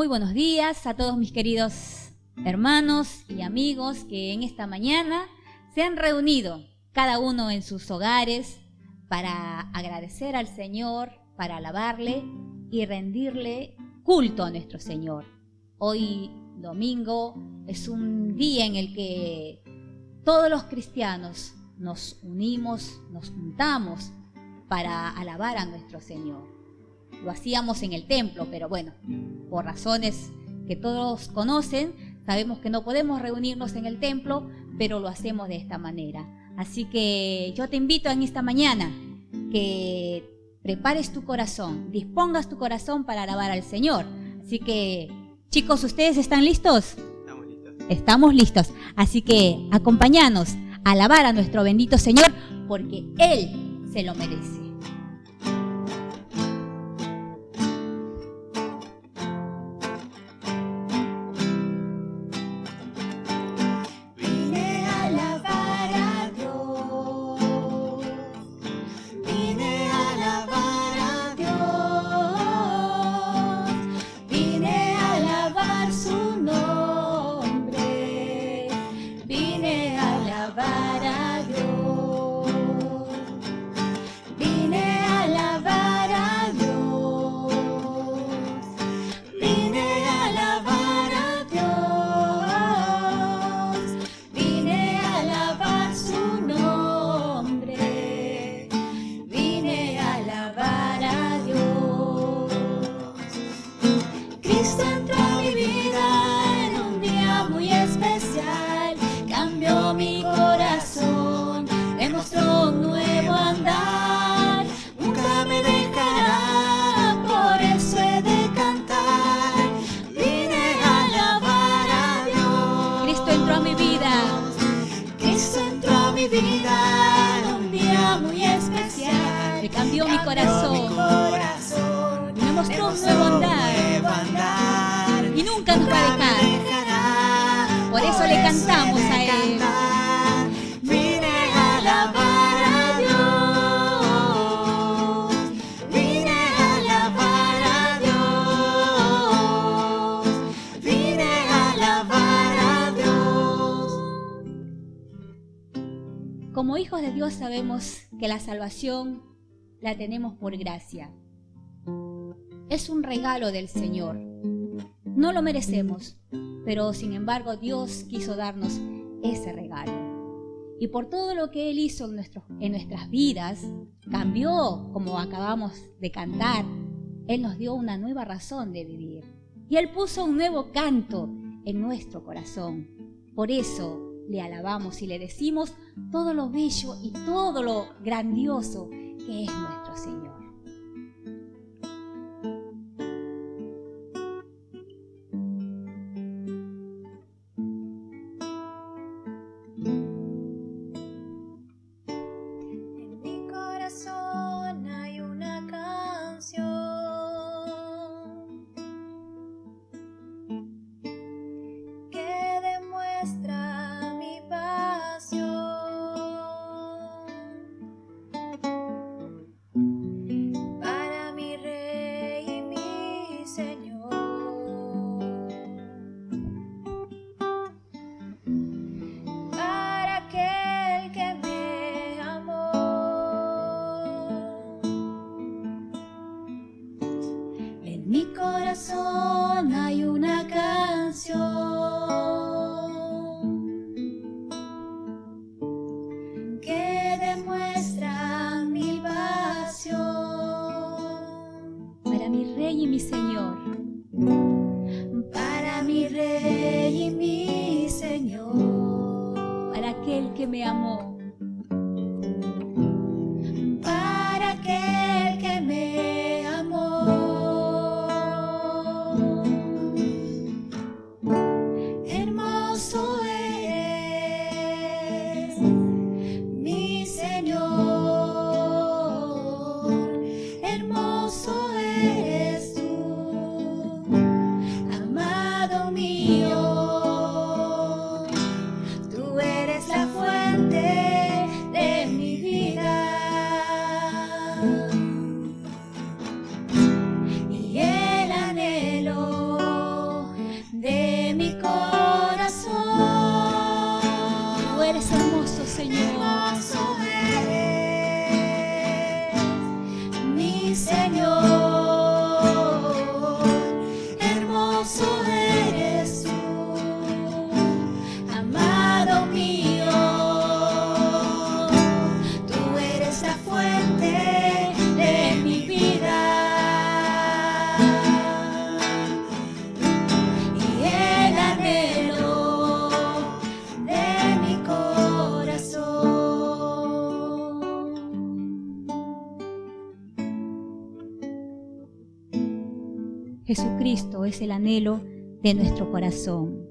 Muy buenos días a todos mis queridos hermanos y amigos que en esta mañana se han reunido, cada uno en sus hogares, para agradecer al Señor, para alabarle y rendirle culto a nuestro Señor. Hoy, domingo, es un día en el que todos los cristianos nos unimos, nos juntamos para alabar a nuestro Señor. Lo hacíamos en el templo, pero bueno, por razones que todos conocen, sabemos que no podemos reunirnos en el templo, pero lo hacemos de esta manera. Así que yo te invito en esta mañana que prepares tu corazón, dispongas tu corazón para alabar al Señor. Así que, chicos, ¿ustedes están listos? Estamos listos. Estamos listos. Así que acompáñanos a alabar a nuestro bendito Señor, porque Él se lo merece. Cambió mi corazón, me mostró un nuevo andar y nunca nos va a dejar. Por eso le cantamos a Él. Vine a alabar a Dios, vine a alabar a Dios, vine a alabar a Dios. Como hijos de Dios sabemos que la salvación la tenemos por gracia. Es un regalo del Señor. No lo merecemos, pero sin embargo Dios quiso darnos ese regalo. Y por todo lo que Él hizo en nuestras vidas, cambió, como acabamos de cantar, Él nos dio una nueva razón de vivir. Y Él puso un nuevo canto en nuestro corazón. Por eso le alabamos y le decimos todo lo bello y todo lo grandioso que es nuestro Señor. En mi corazón hay una canción que demuestra mi pasión. Para mi Rey y mi Señor, para aquel que me amó. En mi corazón hay una canción que demuestra mi pasión. Para mi Rey y mi Señor, Para mi Rey y mi Señor, para aquel que me amó. para aquel que me amó. Hermoso eres, mi Señor, hermoso eres tú, amado mío. Tú eres la fuente de mi vida y el anhelo Señor. Hermoso eres, mi Señor. Hermoso eres tú, amado mío. Tú eres la fuente de mi vida y el anhelo de mi corazón. Jesucristo es el anhelo de nuestro corazón.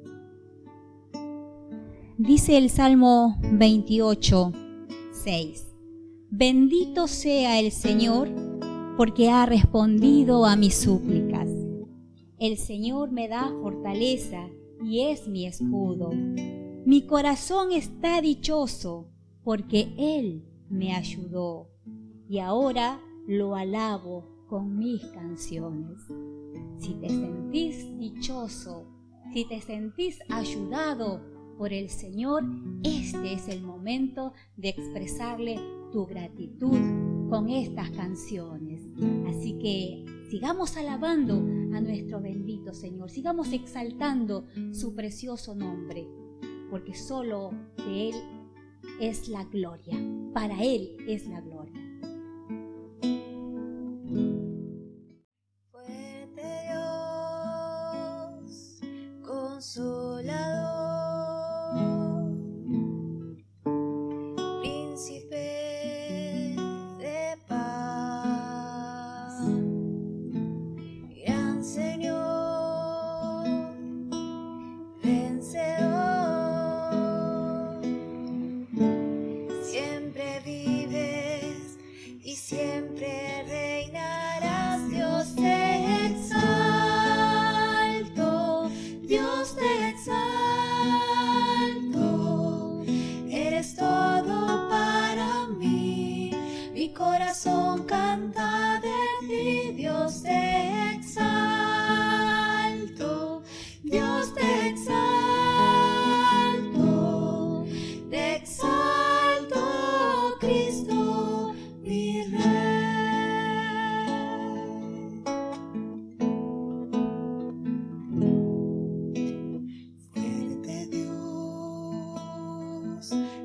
Dice el Salmo 28, 6. Bendito sea el Señor, porque ha respondido a mis súplicas. El Señor me da fortaleza y es mi escudo. Mi corazón está dichoso, porque Él me ayudó. Y ahora lo alabo con mis canciones. Si te sentís dichoso, si te sentís ayudado por el Señor, este es el momento de expresarle tu gratitud con estas canciones. Así que sigamos alabando a nuestro bendito Señor, sigamos exaltando su precioso nombre, porque solo de Él es la gloria, para Él es la gloria. Fuerte Dios, consolador, príncipe de paz, gran Señor, vencedor. Siempre vives y siempre reinarás. Dios te exalto, Dios te exalto. Eres todo para mí, mi corazón canta de ti. Dios te exalto, Dios te exalto, te exalto, Cristo, mi Rey. Fuerte Dios,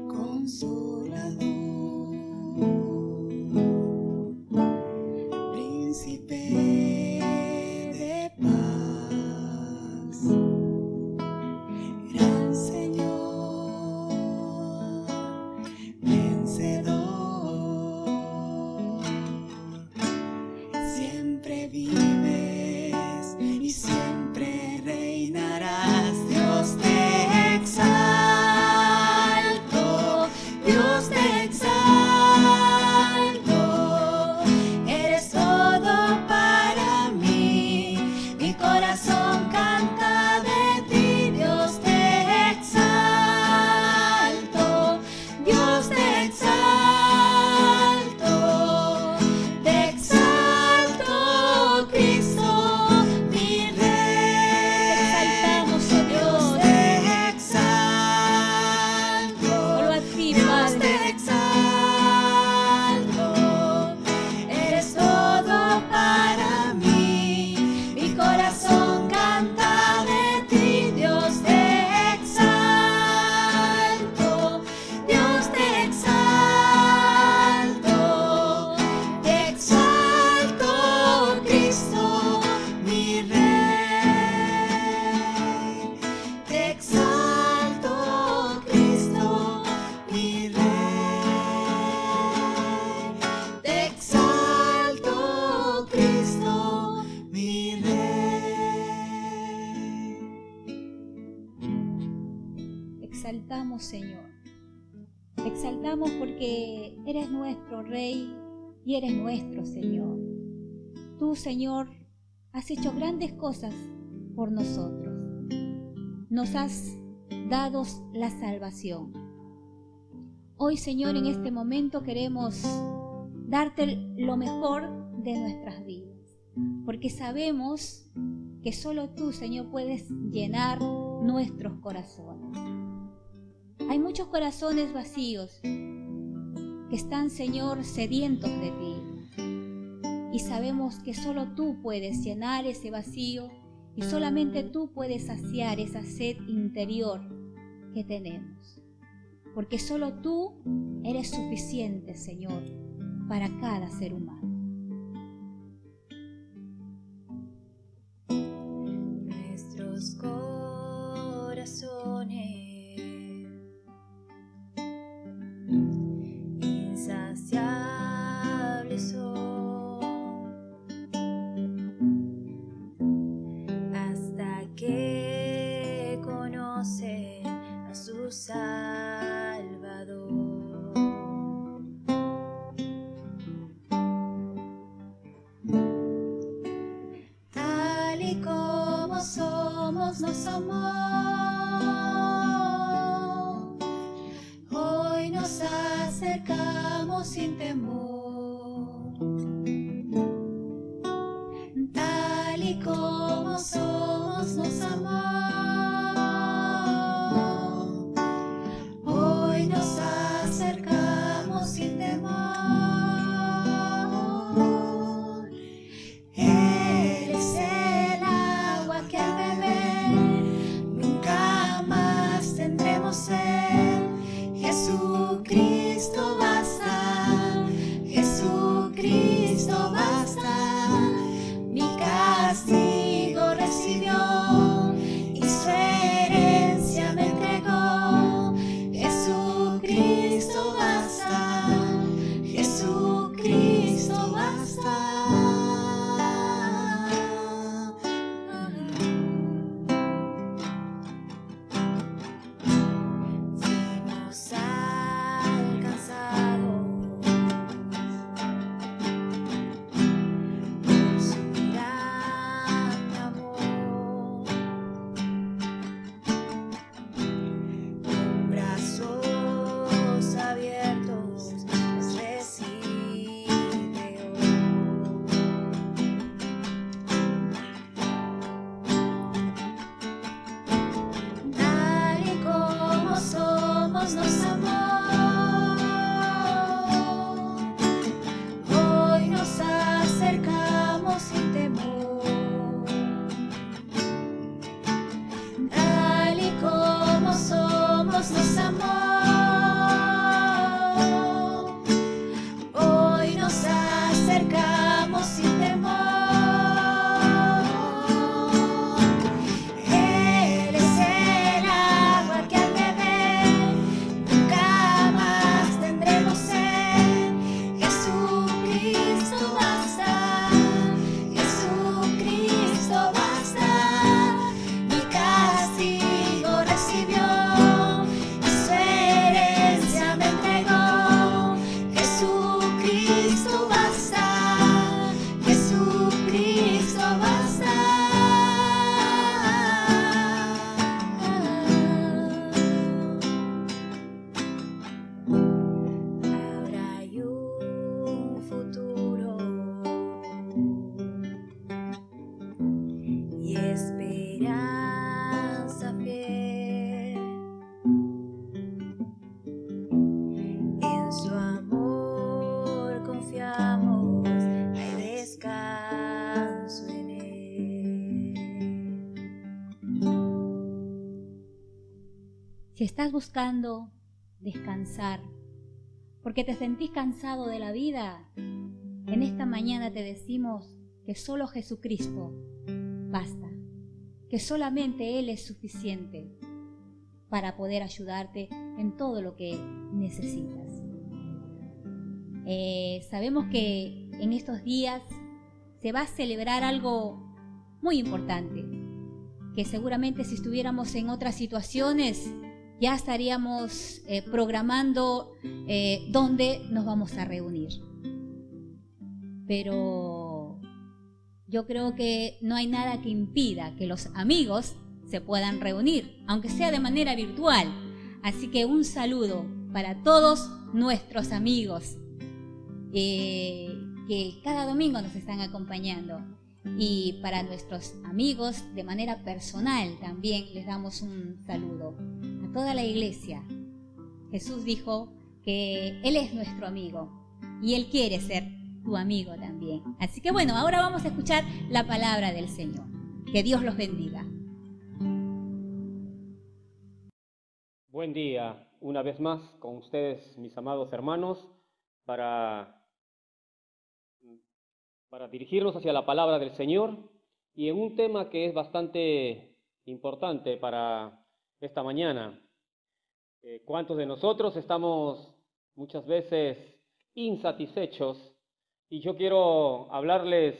consolador, príncipe de paz, gran Señor, vencedor. Siempre vives y siempre reinarás. Dios te exalto, Dios te exalto. Eres todo para mí, mi corazón canta de ti. Dios te exalto, Dios te exalto, te exalto, Cristo, mi Rey. Te exaltamos, oh Dios. Dios te exalto, Solo a ti, Dios Padre. te exalto. Eres todo para mí, mi corazón canta de ti. Dios te exalto, Dios te exalto, Cristo, mi Rey. Te exalto, Cristo, mi Rey. Te exalto, Cristo, mi Rey. Exaltamos, Señor. Te exaltamos porque eres nuestro Rey y eres nuestro Señor. Tú, Señor, has hecho grandes cosas por nosotros. Nos has dado la salvación. Hoy, Señor, en este momento queremos darte lo mejor de nuestras vidas, porque sabemos que solo tú, Señor, puedes llenar nuestros corazones. Hay muchos corazones vacíos que están, Señor, sedientos de ti. Y sabemos que solo tú puedes llenar ese vacío y solamente tú puedes saciar esa sed interior que tenemos. Porque solo tú eres suficiente, Señor, para cada ser humano. Nuestros corazones insaciables son hasta que conocen a su Salvador. Tal y como somos, nos amó. Hoy nos acercamos sin temor. Tal y como somos, nos amó. Hoy nos acercamos sin temor. Él es el agua que al beber nunca más tendremos sed. Jesucristo basta, Jesucristo basta. Mi castigo recibió y su herencia me entregó. Jesucristo basta, Jesucristo basta. Fuimos alcanzados por su gran amor, con brazos abiertos nos recibe hoy. Tal y como somos, nos amó. Hoy nos acercamos sin temor. Tal y como somos, nos amó. Hoy nos acercamos sin temor. Él es el agua que al beber nunca más tendremos sed. Jesucristo basta, Jesucristo basta. Mi castigo recibió y su herencia me entregó. Jesucristo basta, Jesucristo basta. Ahora hay un futuro y esperanza fiel. En su amor confiamos, hay descanso en él. Si estás buscando descansar, porque te sentís cansado de la vida, en esta mañana te decimos que solo Jesucristo basta, que solamente Él es suficiente para poder ayudarte en todo lo que necesitas. Sabemos que en estos días se va a celebrar algo muy importante, que seguramente si estuviéramos en otras situaciones ya estaríamos programando dónde nos vamos a reunir. Pero yo creo que no hay nada que impida que los amigos se puedan reunir, aunque sea de manera virtual. Así que un saludo para todos nuestros amigos que cada domingo nos están acompañando. Y para nuestros amigos de manera personal también les damos un saludo. A toda la iglesia, Jesús dijo que Él es nuestro amigo y Él quiere ser tu amigo también. Así que bueno, ahora vamos a escuchar la palabra del Señor. Que Dios los bendiga. Buen día, una vez más con ustedes, mis amados hermanos, para dirigirnos hacia la palabra del Señor y en un tema que es bastante importante para esta mañana. ¿Cuántos de nosotros estamos muchas veces insatisfechos? Y yo quiero hablarles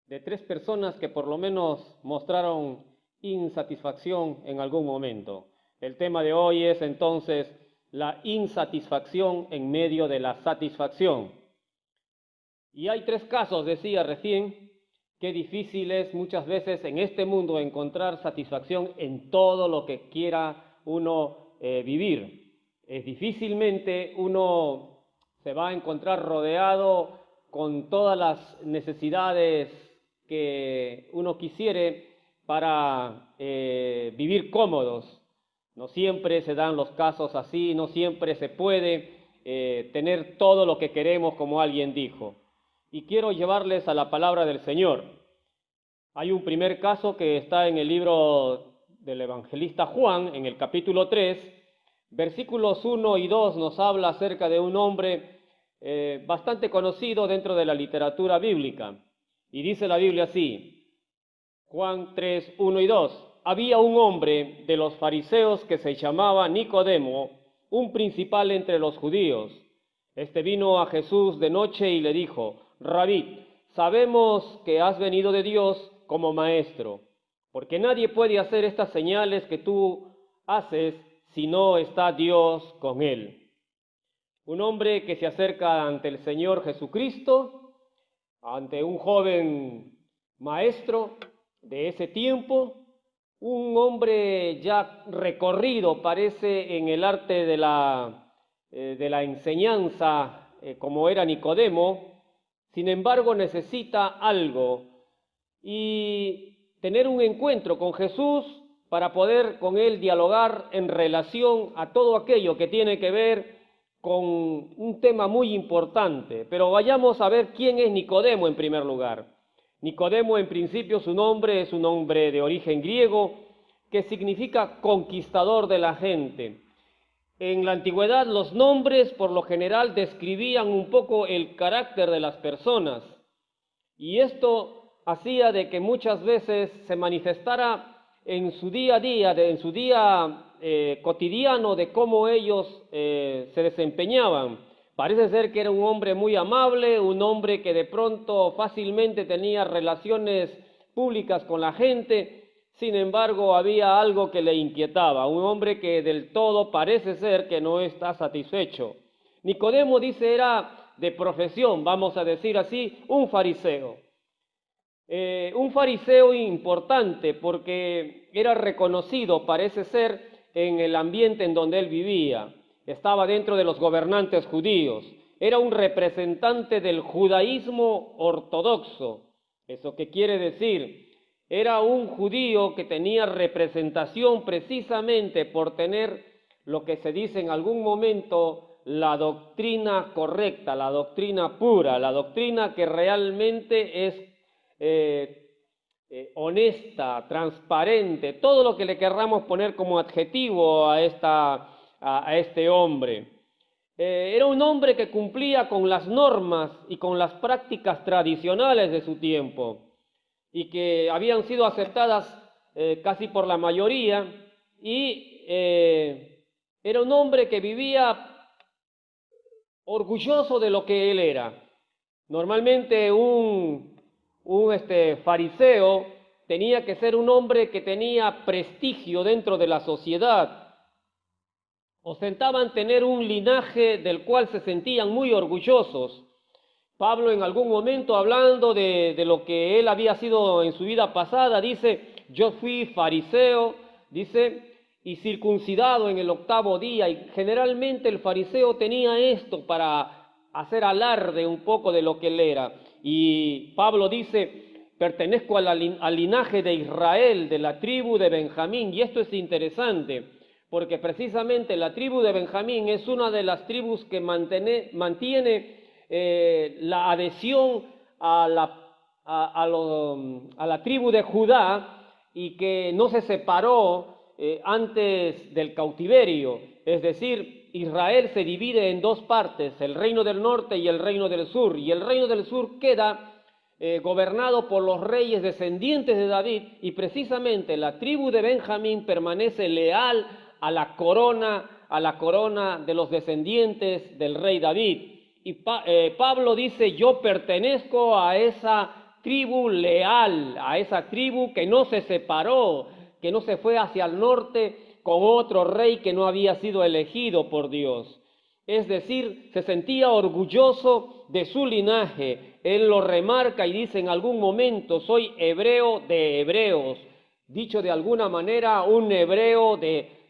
de 3 personas que por lo menos mostraron insatisfacción en algún momento. El tema de hoy es entonces la insatisfacción en medio de la satisfacción. Y hay 3 casos, decía recién, qué difícil es muchas veces en este mundo encontrar satisfacción en todo lo que quiera uno vivir. Difícilmente uno se va a encontrar rodeado con todas las necesidades que uno quisiere para vivir cómodos. No siempre se dan los casos así, no siempre se puede tener todo lo que queremos, como alguien dijo. Y quiero llevarles a la palabra del Señor. Hay un primer caso que está en el libro del evangelista Juan, en el capítulo 3, versículos 1 y 2 nos habla acerca de un hombre bastante conocido dentro de la literatura bíblica. Y dice la Biblia así, Juan 3, 1 y 2. Había un hombre de los fariseos que se llamaba Nicodemo, un principal entre los judíos. Este vino a Jesús de noche y le dijo, Rabí, sabemos que has venido de Dios como maestro, porque nadie puede hacer estas señales que tú haces si no está Dios con él. Un hombre que se acerca ante el Señor Jesucristo, ante un joven maestro de ese tiempo, un hombre ya recorrido, parece, en el arte de la enseñanza, como era Nicodemo. Sin embargo, necesita algo y tener un encuentro con Jesús para poder con él dialogar en relación a todo aquello que tiene que ver con un tema muy importante. Pero vayamos a ver quién es Nicodemo en primer lugar. Nicodemo, en principio, su nombre es un nombre de origen griego que significa conquistador de la gente. En la antigüedad los nombres por lo general describían un poco el carácter de las personas y esto hacía de que muchas veces se manifestara en su día a día, en su día cotidiano de cómo ellos se desempeñaban. Parece ser que era un hombre muy amable, un hombre que de pronto fácilmente tenía relaciones públicas con la gente. Sin embargo, había algo que le inquietaba, un hombre que del todo parece ser que no está satisfecho. Nicodemo, dice, era de profesión, vamos a decir así, un fariseo. Un fariseo importante porque era reconocido, parece ser, en el ambiente en donde él vivía. Estaba dentro de los gobernantes judíos. Era un representante del judaísmo ortodoxo. ¿Eso qué quiere decir? Era un judío que tenía representación precisamente por tener lo que se dice en algún momento la doctrina correcta, la doctrina pura, la doctrina que realmente es honesta, transparente, todo lo que le querramos poner como adjetivo a este hombre. Era un hombre que cumplía con las normas y con las prácticas tradicionales de su tiempo y que habían sido aceptadas casi por la mayoría, y era un hombre que vivía orgulloso de lo que él era. Normalmente un fariseo tenía que ser un hombre que tenía prestigio dentro de la sociedad. Ostentaban tener un linaje del cual se sentían muy orgullosos. Pablo, en algún momento, hablando de lo que él había sido en su vida pasada, dice, yo fui fariseo, dice, y circuncidado en el 8º día. Y generalmente el fariseo tenía esto para hacer alarde un poco de lo que él era. Y Pablo dice, pertenezco al linaje de Israel, de la tribu de Benjamín. Y esto es interesante, porque precisamente la tribu de Benjamín es una de las tribus que mantiene la adhesión a la tribu de Judá y que no se separó antes del cautiverio. Es decir, Israel se divide en dos partes, el reino del norte y el reino del sur, y el reino del sur queda gobernado por los reyes descendientes de David, y precisamente la tribu de Benjamín permanece leal a la corona de los descendientes del rey David. Y Pablo dice: yo pertenezco a esa tribu leal, a esa tribu que no se separó, que no se fue hacia el norte con otro rey que no había sido elegido por Dios. Es decir, se sentía orgulloso de su linaje. Él lo remarca y dice en algún momento: soy hebreo de hebreos. Dicho de alguna manera, un hebreo de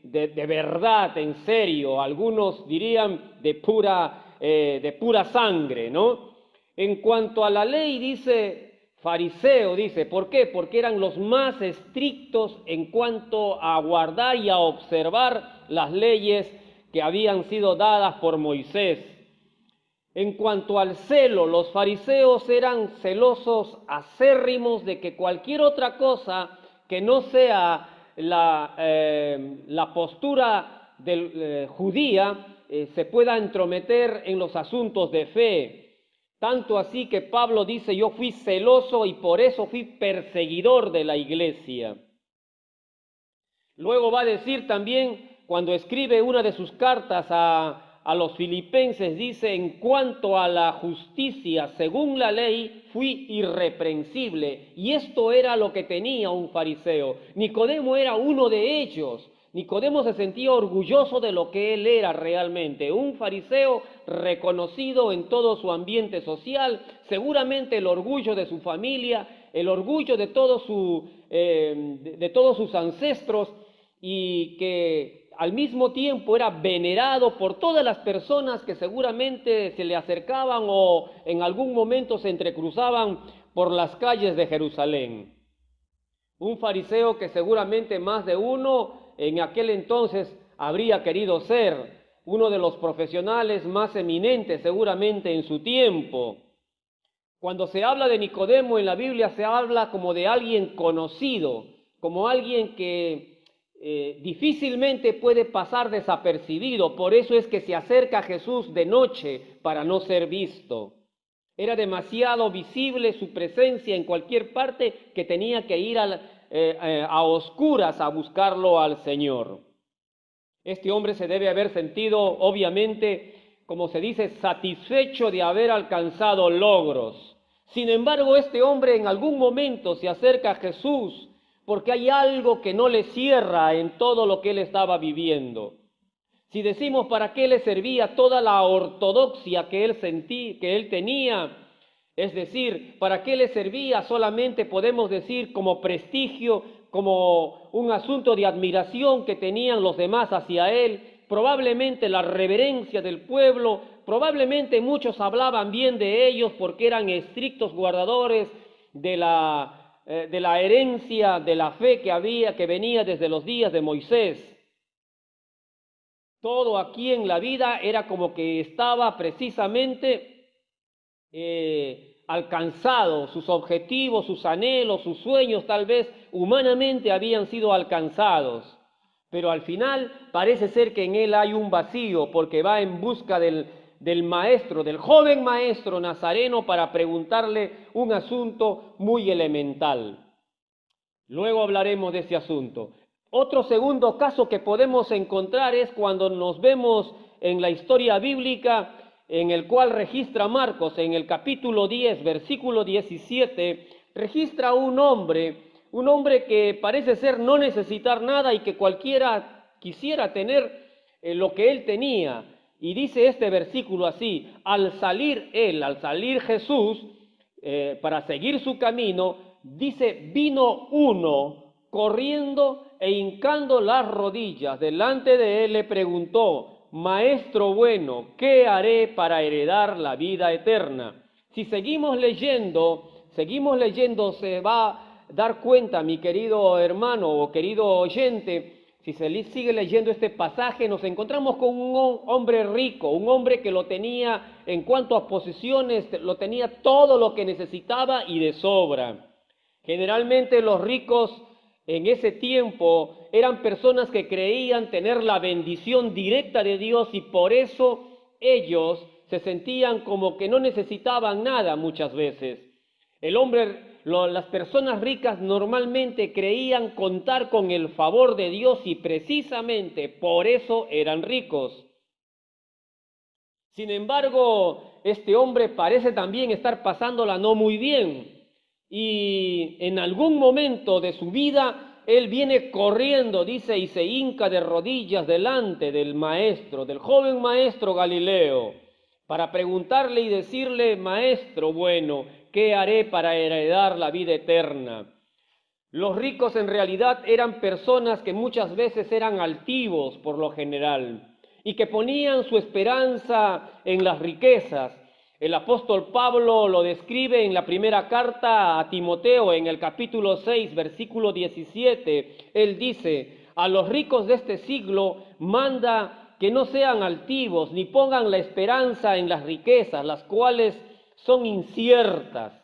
verdad, en serio. Algunos dirían de pura sangre, ¿no? En cuanto a la ley, dice fariseo, dice, ¿por qué? Porque eran los más estrictos en cuanto a guardar y a observar las leyes que habían sido dadas por Moisés. En cuanto al celo, los fariseos eran celosos, acérrimos de que cualquier otra cosa que no sea la postura judía se pueda entrometer en los asuntos de fe. Tanto así que Pablo dice: yo fui celoso y por eso fui perseguidor de la iglesia. Luego va a decir también, cuando escribe una de sus cartas a los filipenses, dice: en cuanto a la justicia según la ley, fui irreprensible. Y esto era lo que tenía un fariseo. Nicodemo era uno de ellos. Nicodemo se sentía orgulloso de lo que él era realmente, un fariseo reconocido en todo su ambiente social, seguramente el orgullo de su familia, el orgullo de todos sus ancestros, y que al mismo tiempo era venerado por todas las personas que seguramente se le acercaban o en algún momento se entrecruzaban por las calles de Jerusalén. Un fariseo que seguramente más de uno en aquel entonces habría querido ser, uno de los profesionales más eminentes seguramente en su tiempo. Cuando se habla de Nicodemo en la Biblia, se habla como de alguien conocido, como alguien que difícilmente puede pasar desapercibido. Por eso es que se acerca a Jesús de noche para no ser visto. Era demasiado visible su presencia en cualquier parte que tenía que ir a oscuras a buscarlo al Señor. Este hombre se debe haber sentido, obviamente, como se dice, satisfecho de haber alcanzado logros. Sin embargo, este hombre en algún momento se acerca a Jesús porque hay algo que no le cierra en todo lo que él estaba viviendo. Si decimos para qué le servía toda la ortodoxia que él tenía, es decir, para qué le servía solamente, podemos decir, como prestigio, como un asunto de admiración que tenían los demás hacia él, probablemente la reverencia del pueblo, probablemente muchos hablaban bien de ellos porque eran estrictos guardadores de la herencia, de la fe que venía desde los días de Moisés. Todo aquí en la vida era como que estaba precisamente alcanzado, sus objetivos, sus anhelos, sus sueños tal vez humanamente habían sido alcanzados, pero al final parece ser que en él hay un vacío porque va en busca del maestro, del joven maestro nazareno para preguntarle un asunto muy elemental. Luego hablaremos de ese asunto. Otro segundo caso que podemos encontrar es cuando nos vemos en la historia bíblica en el cual registra Marcos, en el capítulo 10, versículo 17, registra un hombre que parece ser no necesitar nada y que cualquiera quisiera tener lo que él tenía. Y dice este versículo así: al salir Jesús, para seguir su camino, dice, vino uno corriendo e hincando las rodillas delante de él, le preguntó: Maestro bueno, ¿qué haré para heredar la vida eterna? Si seguimos leyendo, se va a dar cuenta, mi querido hermano o querido oyente, si se sigue leyendo este pasaje, nos encontramos con un hombre rico, un hombre que lo tenía en cuanto a posesiones, lo tenía todo lo que necesitaba y de sobra. Generalmente los ricos en ese tiempo eran personas que creían tener la bendición directa de Dios y por eso ellos se sentían como que no necesitaban nada muchas veces. Las personas ricas normalmente creían contar con el favor de Dios y precisamente por eso eran ricos. Sin embargo, este hombre parece también estar pasándola no muy bien y en algún momento de su vida él viene corriendo, dice, y se hinca de rodillas delante del maestro, del joven maestro Galileo, para preguntarle y decirle: maestro bueno, ¿qué haré para heredar la vida eterna? Los ricos en realidad eran personas que muchas veces eran altivos por lo general y que ponían su esperanza en las riquezas. El apóstol Pablo lo describe en la primera carta a Timoteo, en el capítulo 6, versículo 17. Él dice: a los ricos de este siglo manda que no sean altivos, ni pongan la esperanza en las riquezas, las cuales son inciertas.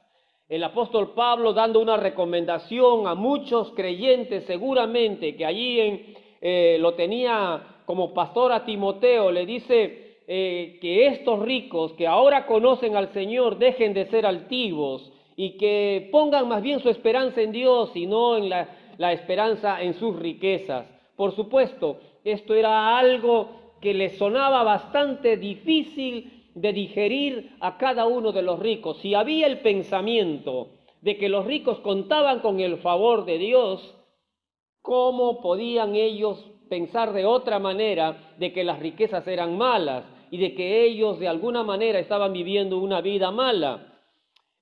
El apóstol Pablo, dando una recomendación a muchos creyentes, seguramente que allí lo tenía como pastor a Timoteo, le dice que estos ricos que ahora conocen al Señor dejen de ser altivos y que pongan más bien su esperanza en Dios y no en la esperanza en sus riquezas. Por supuesto, esto era algo que le sonaba bastante difícil de digerir a cada uno de los ricos. Si había el pensamiento de que los ricos contaban con el favor de Dios, ¿cómo podían ellos pensar de otra manera de que las riquezas eran malas y de que ellos de alguna manera estaban viviendo una vida mala?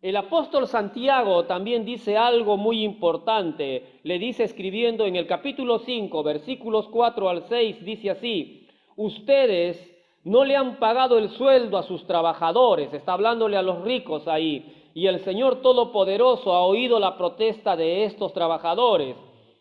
El apóstol Santiago también dice algo muy importante. Le dice, escribiendo en el capítulo 5, versículos 4 al 6, dice así: ustedes no le han pagado el sueldo a sus trabajadores, está hablándole a los ricos ahí, y el Señor Todopoderoso ha oído la protesta de estos trabajadores.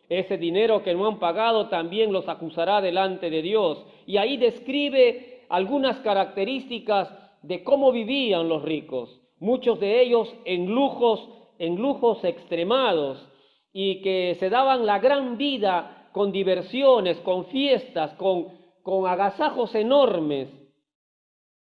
Ese dinero que no han pagado también los acusará delante de Dios. Y ahí describe algunas características de cómo vivían los ricos, muchos de ellos en lujos extremados, y que se daban la gran vida con diversiones, con fiestas, con agasajos enormes.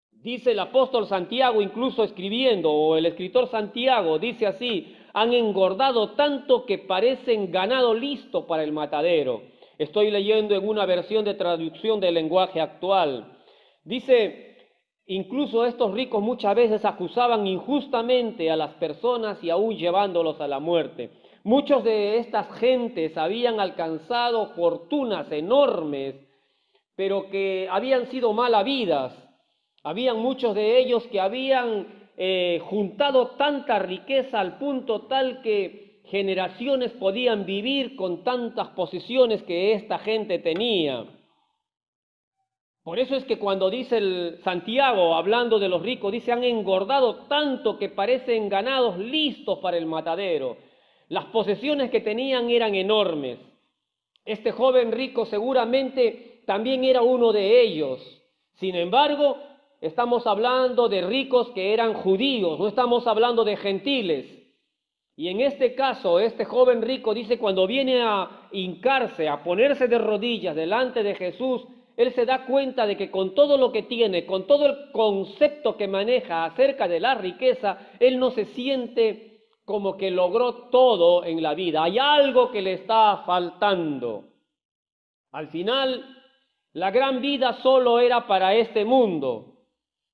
Dice el apóstol Santiago, incluso escribiendo, o el escritor Santiago, dice así: han engordado tanto que parecen ganado listo para el matadero. Estoy leyendo en una versión de traducción del lenguaje actual. Dice, incluso estos ricos muchas veces acusaban injustamente a las personas y aún llevándolos a la muerte. Muchos de estas gentes habían alcanzado fortunas enormes, pero que habían sido mal habidas. Habían muchos de ellos que habían juntado tanta riqueza al punto tal que generaciones podían vivir con tantas posesiones que esta gente tenía. Por eso es que cuando dice el Santiago, hablando de los ricos, dice: han engordado tanto que parecen ganados listos para el matadero. Las posesiones que tenían eran enormes. Este joven rico seguramente también era uno de ellos. Sin embargo, estamos hablando de ricos que eran judíos, no estamos hablando de gentiles. Y en este caso, este joven rico dice, cuando viene a hincarse, a ponerse de rodillas delante de Jesús, él se da cuenta de que con todo lo que tiene, con todo el concepto que maneja acerca de la riqueza, él no se siente como que logró todo en la vida. Hay algo que le está faltando. Al final, la gran vida solo era para este mundo.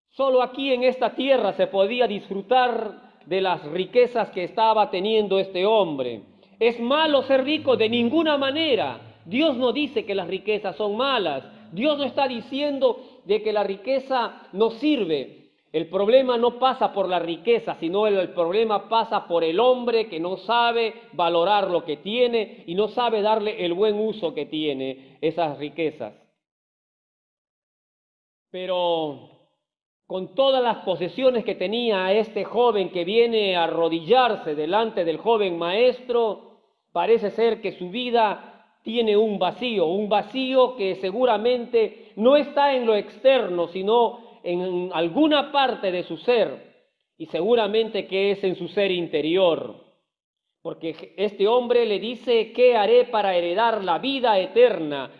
Solo aquí en esta tierra se podía disfrutar de las riquezas que estaba teniendo este hombre. ¿Es malo ser rico? De ninguna manera. Dios no dice que las riquezas son malas. Dios no está diciendo de que la riqueza no sirve. El problema no pasa por la riqueza, sino el problema pasa por el hombre que no sabe valorar lo que tiene y no sabe darle el buen uso que tiene esas riquezas. Pero con todas las posesiones que tenía este joven que viene a arrodillarse delante del joven maestro, parece ser que su vida tiene un vacío que seguramente no está en lo externo, sino en alguna parte de su ser, y seguramente que es en su ser interior. Porque este hombre le dice: ¿qué haré para heredar la vida eterna?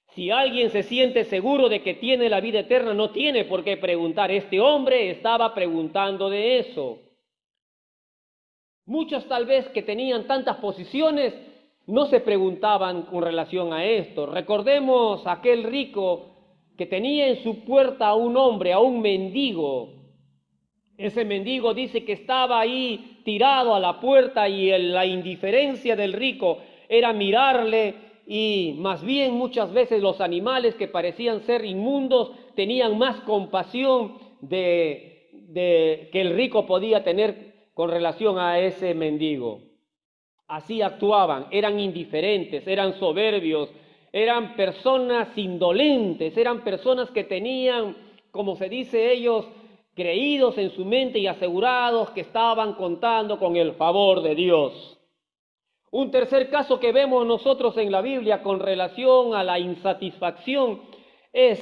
Si alguien se siente seguro de que tiene la vida eterna, no tiene por qué preguntar. Este hombre estaba preguntando de eso. Muchos tal vez que tenían tantas posiciones no se preguntaban con relación a esto. Recordemos a aquel rico que tenía en su puerta a un hombre, a un mendigo. Ese mendigo dice que estaba ahí tirado a la puerta, y la indiferencia del rico era mirarle, y más bien muchas veces los animales que parecían ser inmundos tenían más compasión que el rico podía tener con relación a ese mendigo. Así actuaban, eran indiferentes, eran soberbios, eran personas indolentes, eran personas que tenían, como se dice ellos, creídos en su mente y asegurados que estaban contando con el favor de Dios. Un tercer caso que vemos nosotros en la Biblia con relación a la insatisfacción es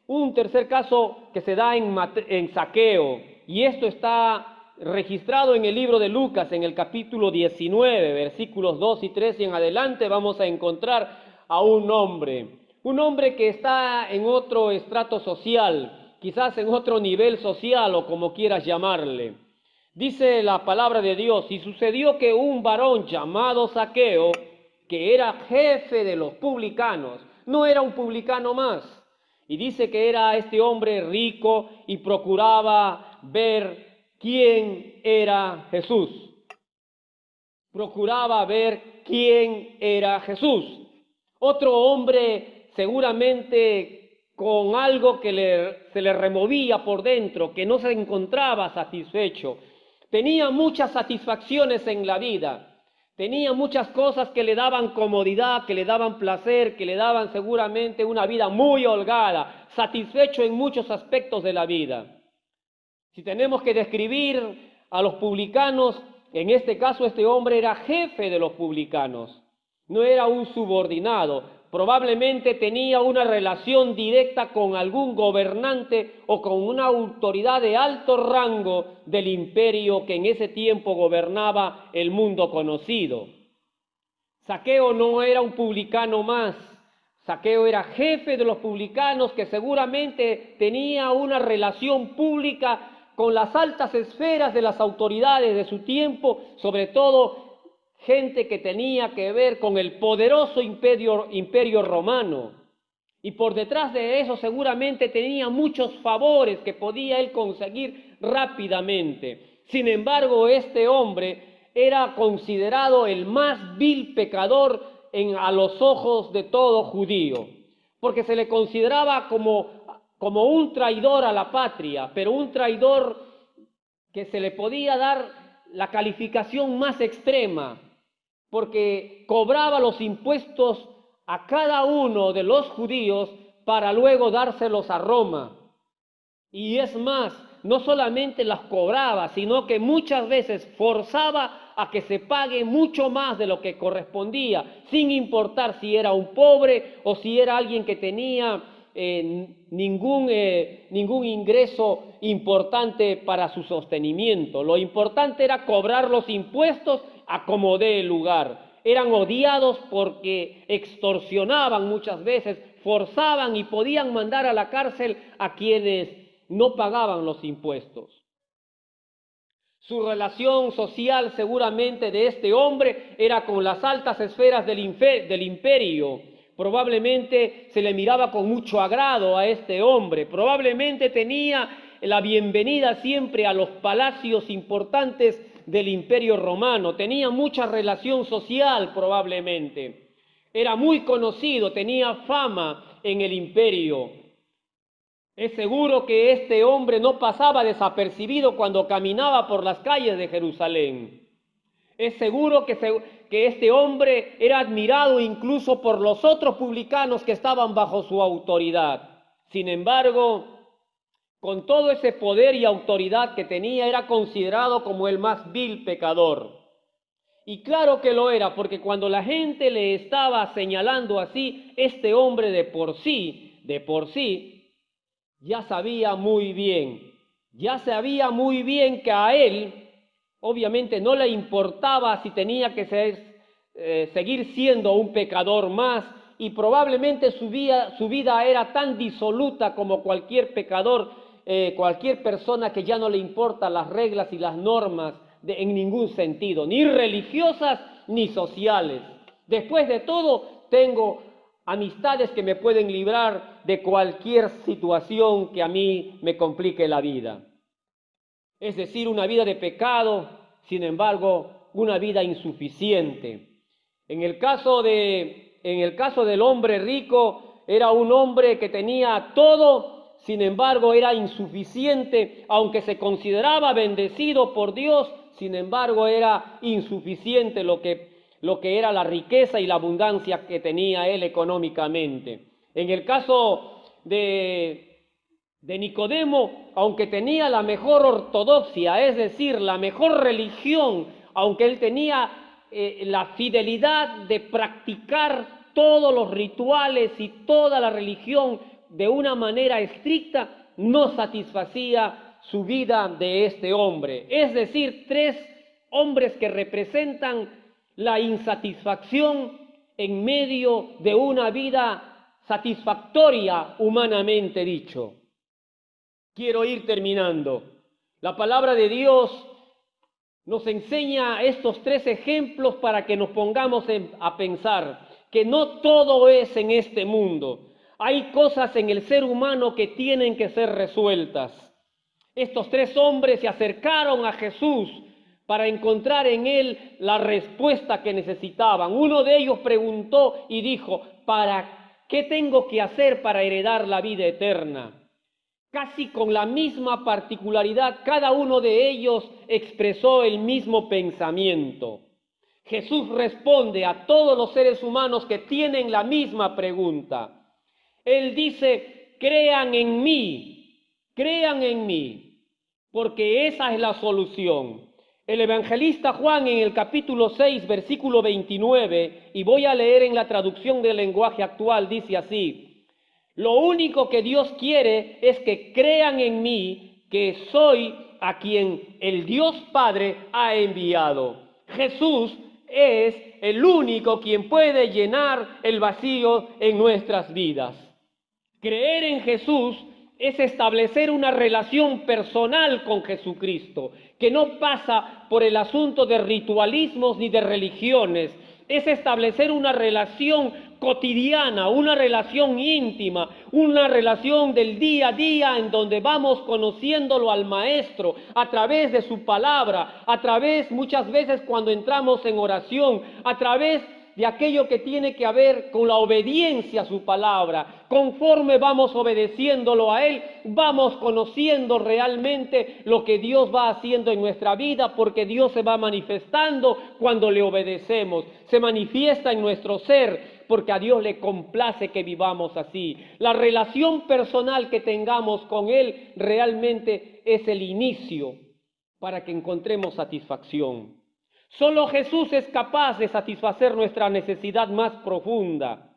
un tercer caso que se da en Zaqueo, y esto está registrado en el libro de Lucas, en el capítulo 19, versículos 2 y 3 y en adelante. Vamos a encontrar a un hombre que está en otro estrato social, quizás en otro nivel social o como quieras llamarle. Dice la palabra de Dios: y sucedió que un varón llamado Zaqueo, que era jefe de los publicanos, no era un publicano más, y dice que era este hombre rico y procuraba ver quién era Jesús. Procuraba ver quién era Jesús. Otro hombre seguramente con algo que se le removía por dentro, que no se encontraba satisfecho. Tenía muchas satisfacciones en la vida, tenía muchas cosas que le daban comodidad, que le daban placer, que le daban seguramente una vida muy holgada, satisfecho en muchos aspectos de la vida. Si tenemos que describir a los publicanos, en este caso este hombre era jefe de los publicanos, no era un subordinado. Probablemente tenía una relación directa con algún gobernante o con una autoridad de alto rango del imperio que en ese tiempo gobernaba el mundo conocido. Zaqueo no era un publicano más. Zaqueo era jefe de los publicanos, que seguramente tenía una relación pública con las altas esferas de las autoridades de su tiempo, sobre todo gente que tenía que ver con el poderoso imperio romano. Y por detrás de eso seguramente tenía muchos favores que podía él conseguir rápidamente. Sin embargo, este hombre era considerado el más vil pecador a los ojos de todo judío, porque se le consideraba como un traidor a la patria, pero un traidor que se le podía dar la calificación más extrema, porque cobraba los impuestos a cada uno de los judíos para luego dárselos a Roma. Y es más, no solamente las cobraba, sino que muchas veces forzaba a que se pague mucho más de lo que correspondía, sin importar si era un pobre o si era alguien que tenía ningún ingreso importante para su sostenimiento. Lo importante era cobrar los impuestos a como dé el lugar. Eran odiados porque extorsionaban muchas veces, forzaban y podían mandar a la cárcel a quienes no pagaban los impuestos. Su relación social seguramente de este hombre era con las altas esferas del imperio. Probablemente se le miraba con mucho agrado a este hombre. Probablemente tenía la bienvenida siempre a los palacios importantes del imperio romano. Tenía mucha relación social probablemente. Era muy conocido, tenía fama en el imperio. Es seguro que este hombre no pasaba desapercibido cuando caminaba por las calles de Jerusalén. Es seguro que este hombre era admirado incluso por los otros publicanos que estaban bajo su autoridad. Sin embargo, con todo ese poder y autoridad que tenía, era considerado como el más vil pecador. Y claro que lo era, porque cuando la gente le estaba señalando así, este hombre de por sí, ya sabía muy bien que a él, obviamente no le importaba si tenía que seguir siendo un pecador más, y probablemente su vida era tan disoluta como cualquier pecador, cualquier persona que ya no le importan las reglas y las normas en ningún sentido, ni religiosas ni sociales. Después de todo, tengo amistades que me pueden librar de cualquier situación que a mí me complique la vida. Es decir, una vida de pecado, sin embargo, una vida insuficiente. En el caso del hombre rico, era un hombre que tenía todo, sin embargo, era insuficiente, aunque se consideraba bendecido por Dios, sin embargo, era insuficiente lo que era la riqueza y la abundancia que tenía él económicamente. En el caso de Nicodemo, aunque tenía la mejor ortodoxia, es decir, la mejor religión, aunque él tenía la fidelidad de practicar todos los rituales y toda la religión de una manera estricta, no satisfacía su vida de este hombre. Es decir, tres hombres que representan la insatisfacción en medio de una vida satisfactoria, humanamente dicho. Quiero ir terminando. La palabra de Dios nos enseña estos tres ejemplos para que nos pongamos a pensar que no todo es en este mundo. Hay cosas en el ser humano que tienen que ser resueltas. Estos tres hombres se acercaron a Jesús para encontrar en él la respuesta que necesitaban. Uno de ellos preguntó y dijo: ¿para qué tengo que hacer para heredar la vida eterna? Casi con la misma particularidad, cada uno de ellos expresó el mismo pensamiento. Jesús responde a todos los seres humanos que tienen la misma pregunta. Él dice: crean en mí, porque esa es la solución. El evangelista Juan en el capítulo 6, versículo 29, y voy a leer en la traducción del lenguaje actual, dice así: lo único que Dios quiere es que crean en mí, que soy a quien el Dios Padre ha enviado. Jesús es el único quien puede llenar el vacío en nuestras vidas. Creer en Jesús es establecer una relación personal con Jesucristo, que no pasa por el asunto de ritualismos ni de religiones. Es establecer una relación cotidiana, una relación íntima, una relación del día a día en donde vamos conociéndolo al Maestro a través de su palabra, a través muchas veces cuando entramos en oración, a través de aquello que tiene que ver con la obediencia a su palabra. Conforme vamos obedeciéndolo a Él, vamos conociendo realmente lo que Dios va haciendo en nuestra vida, porque Dios se va manifestando cuando le obedecemos. Se manifiesta en nuestro ser, porque a Dios le complace que vivamos así. La relación personal que tengamos con Él realmente es el inicio para que encontremos satisfacción. Solo Jesús es capaz de satisfacer nuestra necesidad más profunda.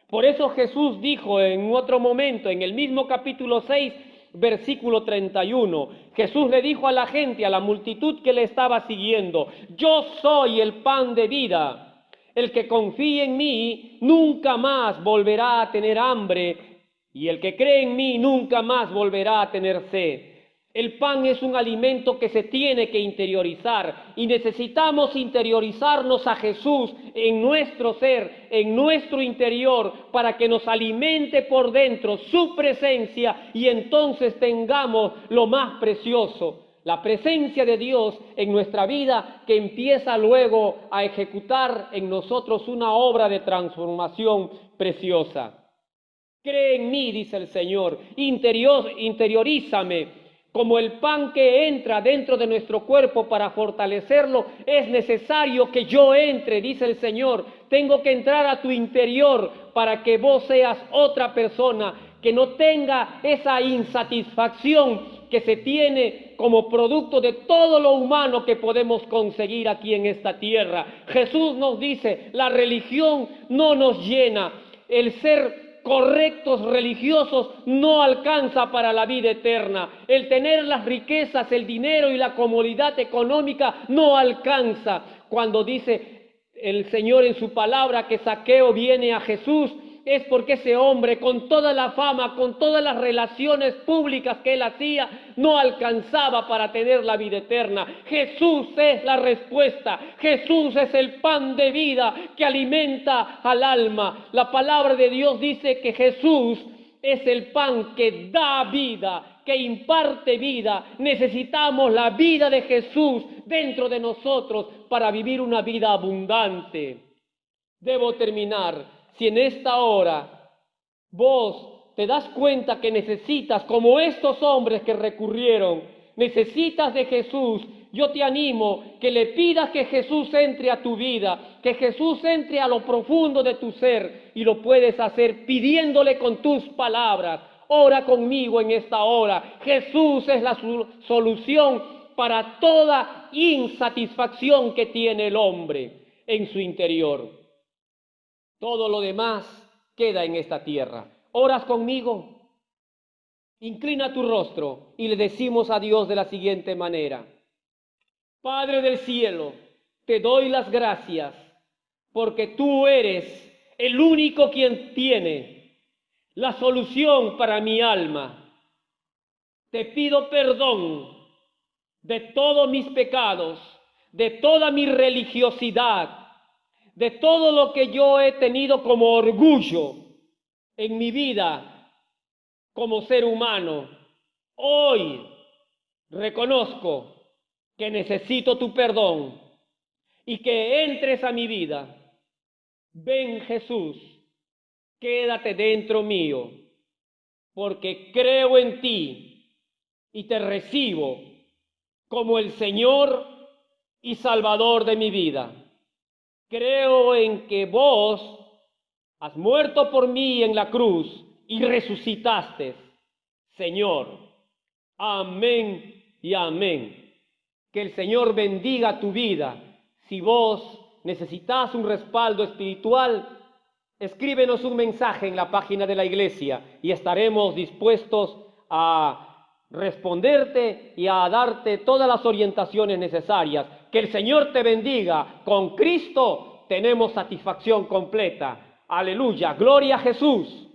Por eso Jesús dijo en otro momento, en el mismo capítulo 6, versículo 31, Jesús le dijo a la gente, a la multitud que le estaba siguiendo: yo soy el pan de vida. El que confíe en mí nunca más volverá a tener hambre, y el que cree en mí nunca más volverá a tener sed. El pan es un alimento que se tiene que interiorizar, y necesitamos interiorizarnos a Jesús en nuestro ser, en nuestro interior, para que nos alimente por dentro su presencia, y entonces tengamos lo más precioso, la presencia de Dios en nuestra vida, que empieza luego a ejecutar en nosotros una obra de transformación preciosa. Cree en mí, dice el Señor, interiorízame. Como el pan que entra dentro de nuestro cuerpo para fortalecerlo, es necesario que yo entre, dice el Señor. Tengo que entrar a tu interior para que vos seas otra persona, que no tenga esa insatisfacción que se tiene como producto de todo lo humano que podemos conseguir aquí en esta tierra. Jesús nos dice, la religión no nos llena, el ser correctos religiosos no alcanza para la vida eterna, el tener las riquezas, el dinero y la comodidad económica no alcanza. Cuando dice el Señor en su palabra que Zaqueo viene a Jesús, es porque ese hombre, con toda la fama, con todas las relaciones públicas que él hacía, no alcanzaba para tener la vida eterna. Jesús es la respuesta. Jesús es el pan de vida que alimenta al alma. La palabra de Dios dice que Jesús es el pan que da vida, que imparte vida. Necesitamos la vida de Jesús dentro de nosotros para vivir una vida abundante. Debo terminar. Si en esta hora vos te das cuenta que necesitas, como estos hombres que recurrieron, necesitas de Jesús, yo te animo que le pidas que Jesús entre a tu vida, que Jesús entre a lo profundo de tu ser, y lo puedes hacer pidiéndole con tus palabras. Ora conmigo en esta hora. Jesús es la solución para toda insatisfacción que tiene el hombre en su interior. Todo lo demás queda en esta tierra. ¿Oras conmigo? Inclina tu rostro y le decimos a Dios de la siguiente manera. Padre del cielo, te doy las gracias porque tú eres el único quien tiene la solución para mi alma. Te pido perdón de todos mis pecados, de toda mi religiosidad, de todo lo que yo he tenido como orgullo en mi vida como ser humano. Hoy reconozco que necesito tu perdón y que entres a mi vida. Ven, Jesús, quédate dentro mío, porque creo en ti y te recibo como el Señor y Salvador de mi vida. Creo en que vos has muerto por mí en la cruz y resucitaste, Señor. Amén y amén. Que el Señor bendiga tu vida. Si vos necesitas un respaldo espiritual, escríbenos un mensaje en la página de la iglesia y estaremos dispuestos a responderte y a darte todas las orientaciones necesarias. Que el Señor te bendiga. Con Cristo tenemos satisfacción completa. Aleluya. Gloria a Jesús.